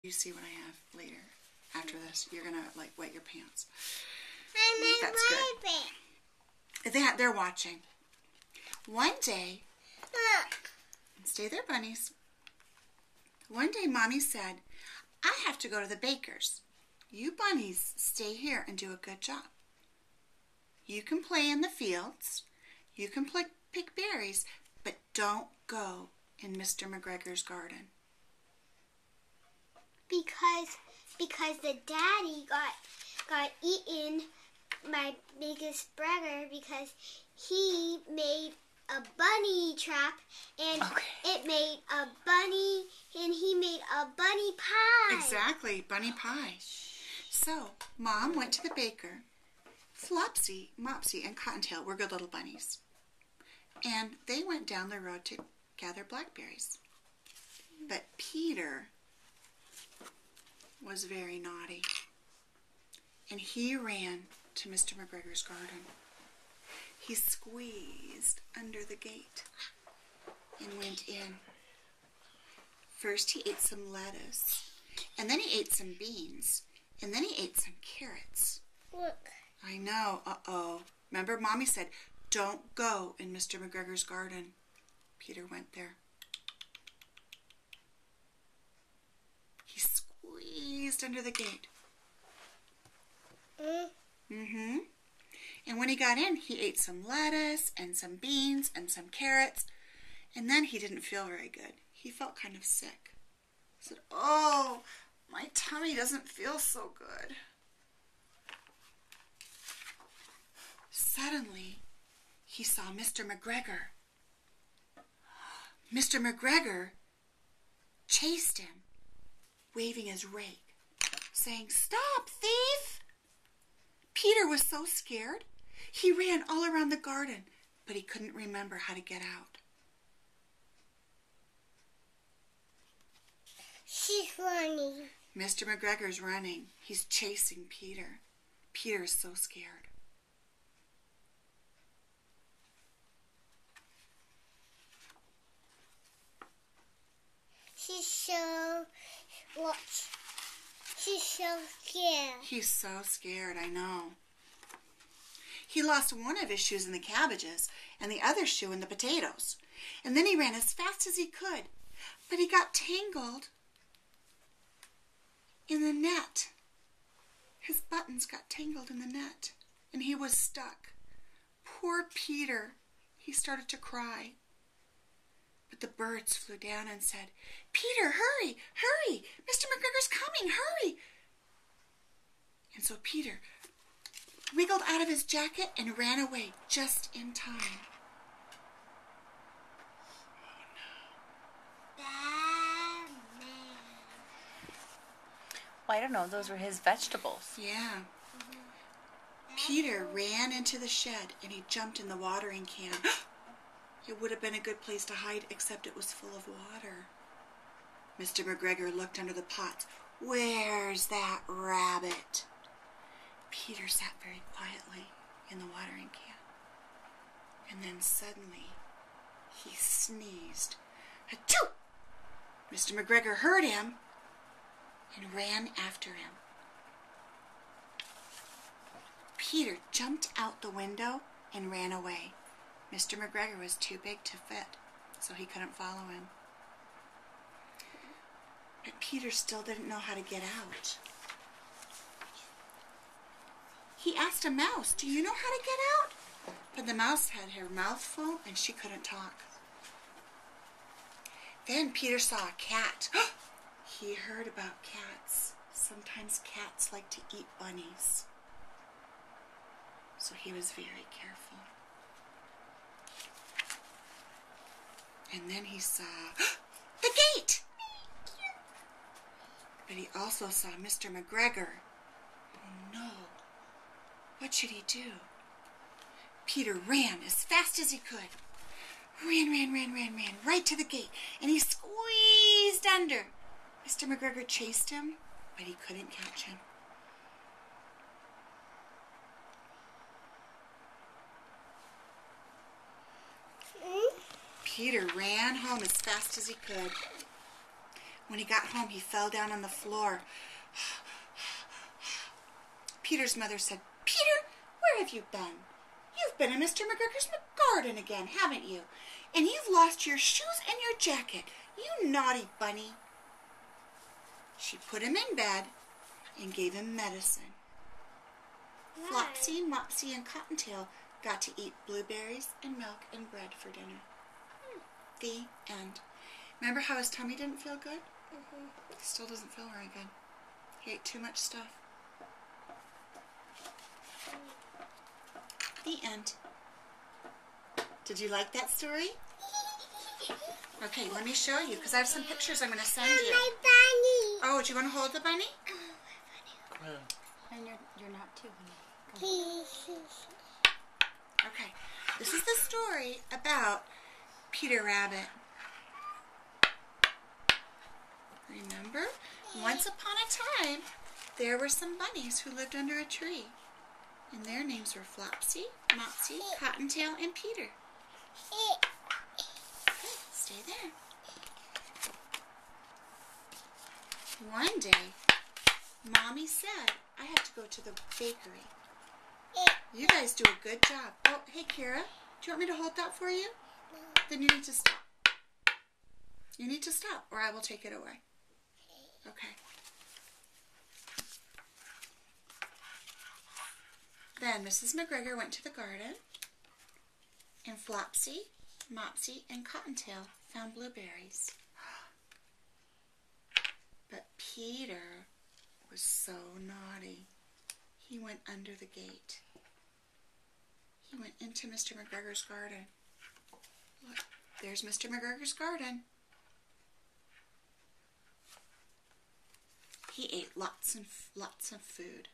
You see what I have later. After this, you're gonna like wet your pants. That's good. They're watching. One day, stay there, bunnies. One day, Mommy said, "I have to go to the baker's. You bunnies stay here and do a good job. You can play in the fields. You can pick berries, but don't go in Mr. McGregor's garden." Because the daddy got eaten my biggest brother because he made a bunny trap and it made a bunny and he made a bunny pie. Exactly, bunny pie. So Mom went to the baker. Flopsy, Mopsy, and Cottontail were good little bunnies. And they went down the road to gather blackberries. But Peter was very naughty. And he ran to Mr. McGregor's garden. He squeezed under the gate and went in. First he ate some lettuce, and then he ate some beans, and then he ate some carrots. Look. I know, uh-oh. Remember, Mommy said, "Don't go in Mr. McGregor's garden." Peter went there. He squeezed under the gate. And when he got in, he ate some lettuce and some beans and some carrots. And then he didn't feel very good. He felt kind of sick. He said, "Oh, my tummy doesn't feel so good." Suddenly, he saw Mr. McGregor. Mr. McGregor chased him, waving his rake, saying, "Stop, thief!" Peter was so scared, he ran all around the garden, but he couldn't remember how to get out. She's running. Mr. McGregor's running. He's chasing Peter. Peter is so scared. She's so scared. He's so scared, I know. He lost one of his shoes in the cabbages and the other shoe in the potatoes. And then he ran as fast as he could, but he got tangled in the net. His buttons got tangled in the net, and he was stuck. Poor Peter. He started to cry. But the birds flew down and said, "Peter, hurry, hurry! Mr. McGregor's coming, hurry!" And so Peter wiggled out of his jacket and ran away just in time. Bad man. Well, I don't know. Those were his vegetables. Yeah. Peter ran into the shed and he jumped in the watering can. It would have been a good place to hide, except it was full of water. Mr. McGregor looked under the pots. "Where's that rabbit?" Peter sat very quietly in the watering can. And then suddenly, he sneezed. Achoo! Mr. McGregor heard him and ran after him. Peter jumped out the window and ran away. Mr. McGregor was too big to fit, so he couldn't follow him. But Peter still didn't know how to get out. He asked a mouse, "Do you know how to get out?" But the mouse had her mouth full and she couldn't talk. Then Peter saw a cat. He heard about cats. Sometimes cats like to eat bunnies. So he was very careful. And then he saw the gate. But he also saw Mr. McGregor. Oh no. What should he do? Peter ran as fast as he could. Ran, right to the gate. And he squeezed under. Mr. McGregor chased him, but he couldn't catch him. Peter ran home as fast as he could. When he got home, he fell down on the floor. Peter's mother said, "Peter, where have you been? You've been in Mr. McGregor's garden again, haven't you? And you've lost your shoes and your jacket. You naughty bunny." She put him in bed and gave him medicine. Right. Flopsy, Mopsy, and Cottontail got to eat blueberries and milk and bread for dinner. The end. Remember how his tummy didn't feel good? He still doesn't feel very good. He ate too much stuff. The end. Did you like that story? Okay, let me show you, because I have some pictures I'm going to send you. My bunny. Oh, do you want to hold the bunny? And you're not too, honey. Okay, this is the story about Peter Rabbit. Remember? Once upon a time, there were some bunnies who lived under a tree. And their names were Flopsy, Mopsy, Cottontail, and Peter. Stay there. One day, Mommy said, "I have to go to the bakery. You guys do a good job." Oh, hey, Kara, do you want me to hold that for you? Then you need to stop. You need to stop, or I will take it away. Okay. Then Mrs. McGregor went to the garden, and Flopsy, Mopsy, and Cottontail found blueberries. But Peter was so naughty. He went under the gate. He went into Mr. McGregor's garden. Look, there's Mr. McGregor's garden. He ate lots and lots of food.